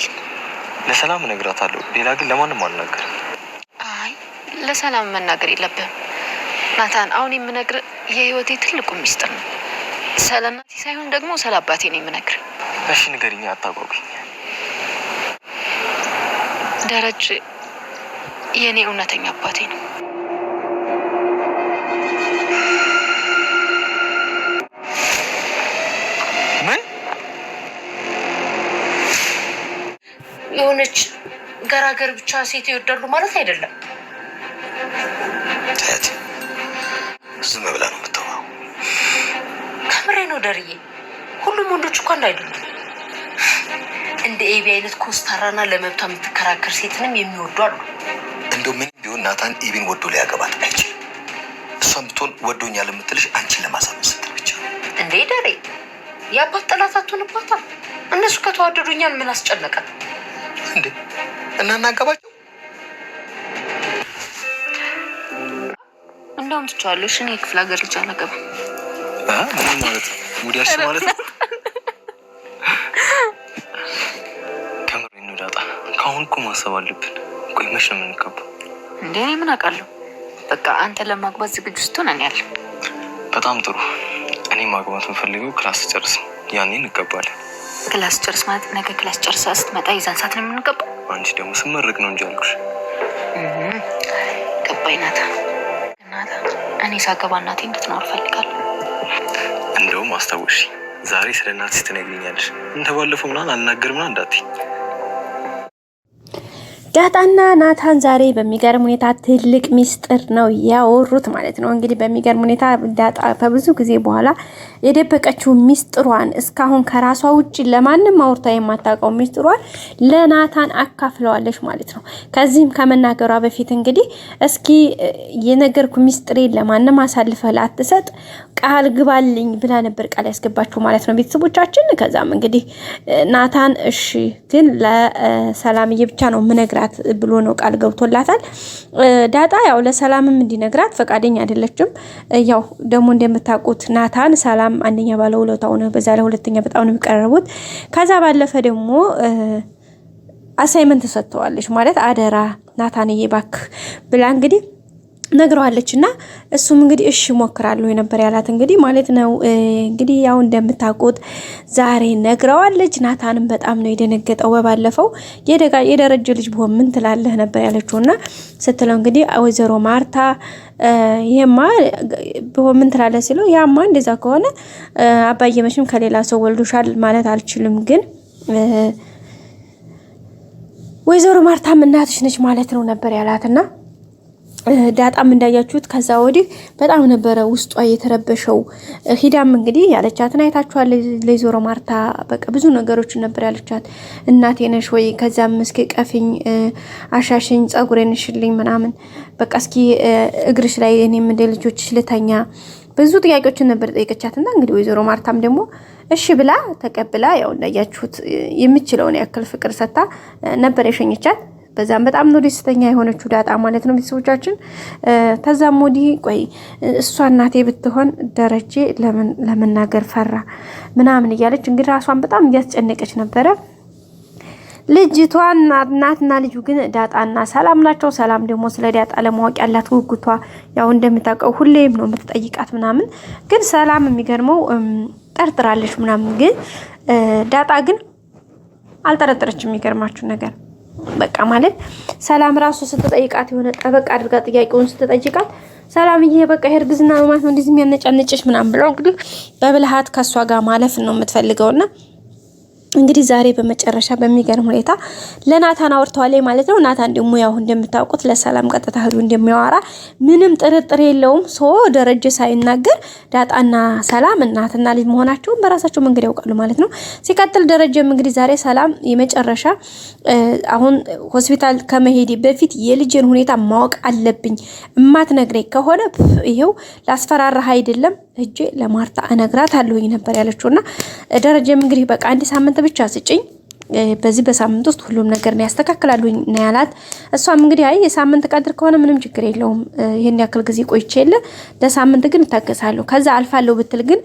አታስጨንቂ ለሰላም እነግራታለሁ ሌላ ግን ለማንም አልናገርም አይ ለሰላም መናገር የለብህም ናታን አሁን የምነግር የህይወቴ ትልቁ ሚስጥር ነው ሰላናቲ ሳይሆን ደግሞ ሰላባቴ ነው የምነግር እሺ ንገሪኝ አታጓጉኝ ደረጀ የኔ እውነተኛ አባቴ ነው ምን የሆነች ገራገር ብቻ ሴት ይወዳሉ ማለት አይደለም ታያት ዝም ብላ ነው የምትተዋው ከምሬ ነው ደርዬ ሁሉም ወንዶች እኮ አይደሉም እንደ ኤቢ አይነት ኮስታራና ለመብቷ የምትከራከር ሴትንም የሚወዱ አሉ እንደው ምን ቢሆን ናታን ኤቢን ወዶ ሊያገባት አይችልም እሷም ብትሆን ወዶኛል የምትልሽ አንቺን ለማሳመን ስትል ብቻ እንዴ ደሬ የአባት ጠላት አትሆንባታል እነሱ ከተዋደዱኛል ምን አስጨነቀን እንዴ እናናገባቸው እንደውም ትቻለሽ እኔ ክፍለ ሀገር ልጅ አላገባም ምን ማለት ሙዲያሽ ማለት ነው ከምሬ ነው ዳጣ ካሁን እኮ ማሰብ አለብን ቆይ መች ነው የምንቀባው እንዴ ምን አውቃለሁ በቃ አንተ ለማግባት ዝግጁ ስትሆን እኔ ያለ በጣም ጥሩ እኔ ማግባት የምፈልገው ክላስ ጨርስ ነው ያኔ እንቀባለን ክላስ ጨርስ ማለት ነገ ክላስ ጨርሳ ስትመጣ ይዛን ሰዓት ነው የምንቀባው አንቺ ደግሞ ስመረቅ ነው እንጂ አልኩሽ ገባኝ ናታ እኔ ሳገባ እናቴ እንድትኖር እፈልጋለሁ እንደውም አስታውሽ ዛሬ ስለ እናትሽ ትነግሪኛለሽ እንተ ባለፈው ምናምን አልናገር ምናምን እንዳትይ ዳጣና ናታን ዛሬ በሚገርም ሁኔታ ትልቅ ሚስጥር ነው ያወሩት ማለት ነው እንግዲህ በሚገርም ሁኔታ ዳጣ ከብዙ ጊዜ በኋላ የደበቀችው ሚስጥሯን እስካሁን ከራሷ ውጪ ለማንም አውርታ የማታውቀው ሚስጥሯን ለናታን አካፍለዋለች ማለት ነው ከዚህም ከመናገሯ በፊት እንግዲህ እስኪ የነገርኩ ሚስጥሬ ለማንም አሳልፈ ላትሰጥ ቃል ግባልኝ ብላ ነበር ቃል ያስገባችሁ ማለት ነው ቤተሰቦቻችን ከዛም እንግዲህ ናታን እሺ ግን ለሰላምዬ ብቻ ነው ምነግራት ብሎ ነው ቃል ገብቶላታል ዳጣ ያው ለሰላምም እንዲነግራት ፈቃደኛ አይደለችም ያው ደግሞ እንደምታውቁት ናታን ሰላም አንደኛ ባለውለታው ነው በዛ ላይ ሁለተኛ በጣም ነው የሚቀርቡት ከዛ ባለፈ ደግሞ አሳይመንት ተሰጥቷለች ማለት አደራ ናታንዬ ባክ ብላ እንግዲህ ነግረዋለችና እሱም እንግዲህ እሺ ሞክራለሁ የነበር ያላት እንግዲህ ማለት ነው እንግዲህ ያው እንደምታውቁት ዛሬ ነግረዋለች ናታንም በጣም ነው የደነገጠው በባለፈው የደረጀ ልጅ ቢሆን ምን ትላለህ ነበር ያለችውና ስትለው እንግዲህ ወይዘሮ ማርታ ይሄማ ቢሆን ምን ትላለህ ሲለው ያማ እንደዛ ከሆነ አባዬ መቼም ከሌላ ሰው ወልዶሻል ማለት አልችልም ግን ወይዘሮ ማርታም እናትሽ ነች ማለት ነው ነበር ያላትና ዳጣም እንዳያችሁት ከዛ ወዲህ በጣም ነበረ ውስጧ የተረበሸው ሂዳም እንግዲህ ያለቻትን አይታችኋል ለይዞሮ ማርታ በቃ ብዙ ነገሮች ነበር ያለቻት እናቴ ነሽ ወይ ከዛም እስኪ ቀፊኝ አሻሽኝ ጸጉሬን ሽልኝ ምናምን በቃ እስኪ እግርሽ ላይ እኔም እንደ ልጆችሽ ልተኛ ብዙ ጥያቄዎችን ነበር ጠይቀቻትና እንግዲህ ወይዘሮ ማርታም ደግሞ እሺ ብላ ተቀብላ ያው እንዳያችሁት የምትችለውን ያክል ፍቅር ሰጣ ነበር የሸኘቻት በዛም በጣም ነው ደስተኛ የሆነችው ዳጣ ማለት ነው ቤተሰቦቻችን ተዛም ወዲህ ቆይ እሷ እናቴ ብትሆን ደረጀ ለመናገር ፈራ ምናምን እያለች እንግዲህ ራሷን በጣም እያስጨነቀች ነበረ ልጅቷን እናትና ልጁ ግን ዳጣና ሰላም ናቸው ሰላም ደግሞ ስለ ዳጣ ለማወቅ ያላት ጉጉቷ ያው እንደምታውቀው ሁሌም ነው የምትጠይቃት ምናምን ግን ሰላም የሚገርመው ጠርጥራለች ምናምን ግን ዳጣ ግን አልጠረጠረችም የሚገርማችሁ ነገር በቃ ማለት ሰላም ራሱ ስትጠይቃት የሆነ ጠበቅ አድርጋ ጥያቄውን ስትጠይቃት ሰላምዬ በቃ እርግዝና ማለት ነው እንደዚህ የሚያነጫነጭሽ ምናምን ብለው እንግዲህ በብልሃት ከሷ ጋር ማለፍ ነው የምትፈልገውና እንግዲህ ዛሬ በመጨረሻ በሚገርም ሁኔታ ለናታን አውርተዋል ማለት ነው ናታን ደግሞ ያው እንደምታውቁት ለሰላም ቀጥታ ሄዶ እንደሚያወራ ምንም ጥርጥር የለውም ደረጀ ሳይናገር ዳጣና ሰላም እናትና ልጅ መሆናቸው በራሳቸው መንገድ ያውቃሉ ማለት ነው ሲቀጥል ደረጀም እንግዲህ ዛሬ ሰላም የመጨረሻ አሁን ሆስፒታል ከመሄድ በፊት የልጅን ሁኔታ ማወቅ አለብኝ እማትነግረኝ ከሆነ ይሄው ላስፈራራህ አይደለም እጄ ለማርታ እነግራታለሁኝ ነበር ያለችውና ደረጀም እንግዲህ በቃ አንድ ሳምንት ብቻ ስጭኝ በዚህ በሳምንት ውስጥ ሁሉም ነገር ነው ያስተካክላሉኝ ነው ያላት እሷም እንግዲህ አይ የሳምንት ቀድር ከሆነ ምንም ችግር የለውም ይሄን ያክል ጊዜ ቆይቼለ ለሳምንት ግን ታገሳለሁ ከዛ አልፋለሁ ብትል ግን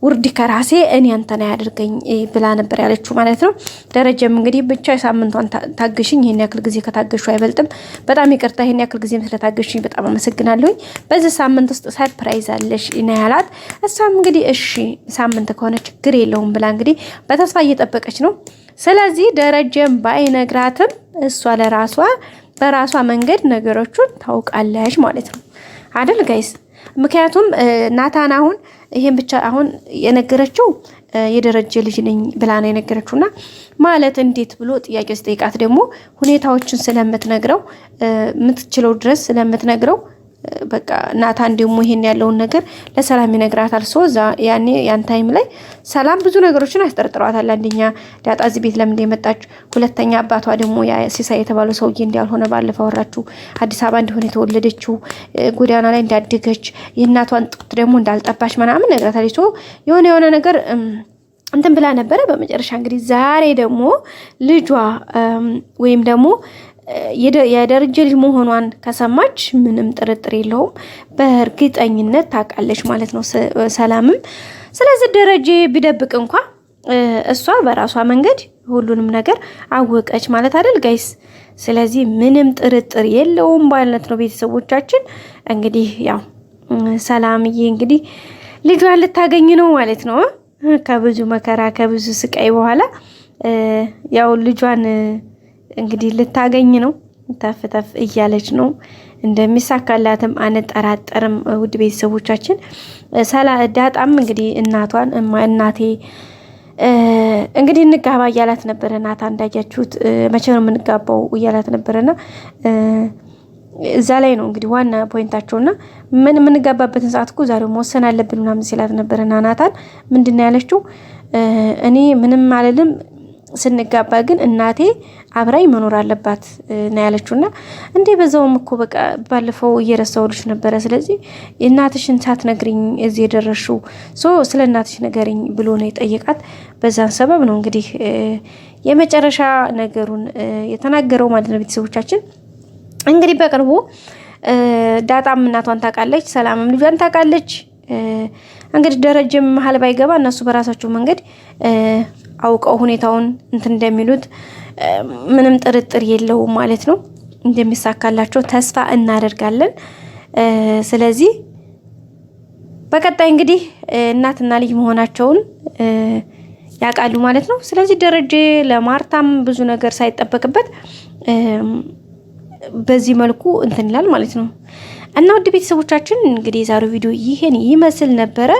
ውርድ ከራሴ እኔ አንተና ያድርገኝ ብላ ነበር ያለችው ማለት ነው። ደረጀም እንግዲህ ብቻ ሳምንቷን ታገሽኝ፣ ይሄን ያክል ጊዜ ከታገሹ አይበልጥም፣ በጣም ይቅርታ ይሄን ያክል ጊዜ ስለታገሽኝ በጣም አመሰግናለሁኝ፣ በዚህ ሳምንት ውስጥ ሰርፕራይዝ አለሽ ነው ያላት። እሷም እንግዲህ እሺ ሳምንት ከሆነ ችግር የለውም ብላ እንግዲህ በተስፋ እየጠበቀች ነው። ስለዚህ ደረጀም ባይነግራትም እሷ ለራሷ በራሷ መንገድ ነገሮቹን ታውቃለች ማለት ነው አይደል ጋይስ? ምክንያቱም ናታን አሁን ይሄን ብቻ አሁን የነገረችው የደረጀ ልጅ ነኝ ብላ ነው የነገረችውና ማለት እንዴት ብሎ ጥያቄ ሲጠይቃት ደግሞ ሁኔታዎችን ስለምትነግረው የምትችለው ድረስ ስለምትነግረው በቃ ናታን ደግሞ ይሄን ያለውን ነገር ለሰላም ይነግራታል። ያኔ ያን ታይም ላይ ሰላም ብዙ ነገሮችን አስጠርጥሯታል። አንደኛ ዳጣ እዚህ ቤት ለምን እንደመጣች፣ ሁለተኛ አባቷ ደግሞ ያ ሲሳይ የተባለው ሰውዬ እንዳልሆነ ባለፈው አወራችሁ፣ አዲስ አበባ እንደሆነ የተወለደችው ጎዳና ላይ እንዳደገች፣ የእናቷን ጡት ደግሞ እንዳልጠባች ምናምን ነግራታለች። የሆነ ነገር እንትን ብላ ነበረ። በመጨረሻ እንግዲህ ዛሬ ደግሞ ልጇ ወይም ደግሞ የደረጀ ልጅ መሆኗን ከሰማች ምንም ጥርጥር የለውም በእርግጠኝነት ታውቃለች ማለት ነው ሰላምም። ስለዚህ ደረጀ ቢደብቅ እንኳ እሷ በራሷ መንገድ ሁሉንም ነገር አወቀች ማለት አይደል ጋይስ? ስለዚህ ምንም ጥርጥር የለውም ማለት ነው ቤተሰቦቻችን። እንግዲህ ያው ሰላምዬ እንግዲህ ልጇን ልታገኝ ነው ማለት ነው። ከብዙ መከራ ከብዙ ስቃይ በኋላ ያው ልጇን እንግዲህ ልታገኝ ነው። ተፍ እያለች ነው። እንደሚሳካላትም አንጠራጠርም ውድ ቤተሰቦቻችን። ዳጣም እንግዲህ እናቷን እናቴ እንግዲህ እንጋባ እያላት ነበረ። ናታ እንዳያችሁት መቼ ነው የምንጋባው እያላት ነበረና እዛ ላይ ነው እንግዲህ ዋና ፖይንታቸውና ምን የምንጋባበትን ሰዓት እኮ ዛሬው መወሰን አለብን ምናምን ሲላት ነበረና ናታን ምንድነው ያለችው? እኔ ምንም አልልም ስንጋባ ግን እናቴ አብራይ መኖር አለባት ነው ያለችውና እንዴ በዛውም እኮ በቃ ባለፈው እየረሳውልሽ ነበረ። ስለዚህ እናትሽን ሳትነግሪኝ እዚህ የደረሽው ስለ እናትሽ ነገርኝ ብሎ ነው የጠየቃት። በዛን ሰበብ ነው እንግዲህ የመጨረሻ ነገሩን የተናገረው ማለት ነው ቤተሰቦቻችን። እንግዲህ በቅርቡ ዳጣም እናቷን ታውቃለች፣ ሰላምም ልጇን ታውቃለች። እንግዲህ ደረጀም መሀል ባይገባ እነሱ በራሳቸው መንገድ አውቀው ሁኔታውን እንትን እንደሚሉት ምንም ጥርጥር የለውም ማለት ነው። እንደሚሳካላቸው ተስፋ እናደርጋለን። ስለዚህ በቀጣይ እንግዲህ እናትና ልጅ መሆናቸውን ያውቃሉ ማለት ነው። ስለዚህ ደረጀ ለማርታም ብዙ ነገር ሳይጠበቅበት በዚህ መልኩ እንትን ይላል ማለት ነው። እና ውድ ቤተሰቦቻችን እንግዲህ የዛሬው ቪዲዮ ይሄን ይመስል ነበረ።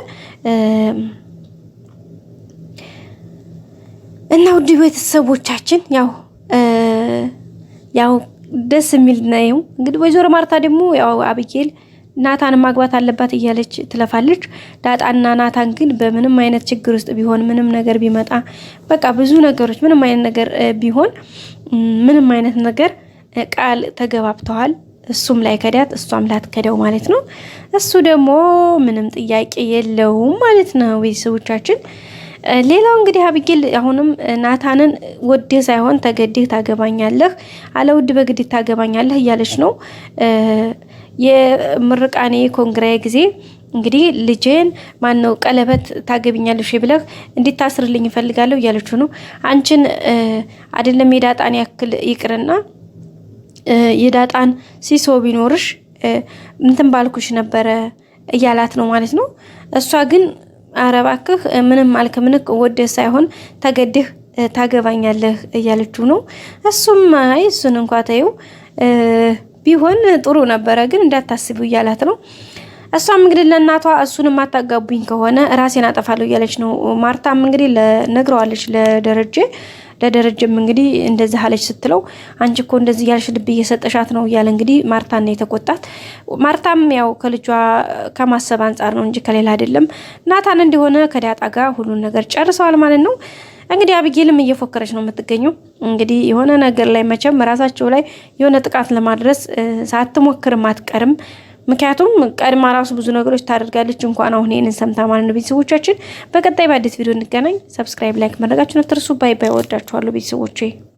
እና ውድ ቤተሰቦቻችን ያው ደስ የሚል ነው እንግዲህ። ወይዘሮ ማርታ ደግሞ ያው አብጌል ናታን ማግባት አለባት እያለች ትለፋለች። ዳጣና ናታን ግን በምንም አይነት ችግር ውስጥ ቢሆን ምንም ነገር ቢመጣ በቃ ብዙ ነገሮች ምንም አይነት ነገር ቢሆን ምንም አይነት ነገር ቃል ተገባብተዋል። እሱም ላይ ከዳት እሷም ላትከዳው ማለት ነው። እሱ ደግሞ ምንም ጥያቄ የለውም ማለት ነው ቤተሰቦቻችን። ሌላው እንግዲህ አብጌል አሁንም ናታንን ወደ ሳይሆን ተገደህ ታገባኛለህ አለ ውድ በግድ ታገባኛለህ እያለች ነው። የምርቃኔ ኮንግራይ ጊዜ እንግዲህ ልጄን ማነው ቀለበት ታገቢኛለሽ ብለህ እንድታስርልኝ እፈልጋለሁ እያለችው ነው። አንቺን አይደለም የዳጣን ያክል ይቅርና የዳጣን ሲሶ ቢኖርሽ እንትን ባልኩሽ ነበረ እያላት ነው ማለት ነው። እሷ ግን አረባክህ ምንም አልክ ምንክ ወደ ሳይሆን ተገደህ ታገባኛለህ እያለችው ነው። እሱም እሱን እንኳን ተይው ቢሆን ጥሩ ነበረ ግን እንዳታስቢው እያላት ነው። እሷም እንግዲህ ለእናቷ እሱን ማታጋቡኝ ከሆነ ራሴን አጠፋለሁ እያለች ነው። ማርታም እንግዲህ ነግረዋለች ለደረጀም እንግዲህ እንደዚህ አለች ስትለው አንቺ እኮ እንደዚህ ያልሽ ልብ እየሰጠሻት ነው እያለ እንግዲህ ማርታን ነው የተቆጣት። ማርታም ያው ከልጇ ከማሰብ አንጻር ነው እንጂ ከሌላ አይደለም። ናታን እንደሆነ ከዳጣ ጋር ሁሉን ነገር ጨርሰዋል ማለት ነው። እንግዲህ አብጌልም እየፎከረች ነው የምትገኘው። እንግዲህ የሆነ ነገር ላይ መቼም ራሳቸው ላይ የሆነ ጥቃት ለማድረስ ሳትሞክርም አትቀርም። ምክንያቱም ቀድማ ራሱ ብዙ ነገሮች ታደርጋለች። እንኳን አሁን ይሄንን ሰምታ ማለት ነው። ቤተሰቦቻችን በቀጣይ በአዲስ ቪዲዮ እንገናኝ። ሰብስክራይብ፣ ላይክ ማድረጋችሁን አትርሱ። ባይ ባይ። ወዳችኋለሁ ቤተሰቦቼ።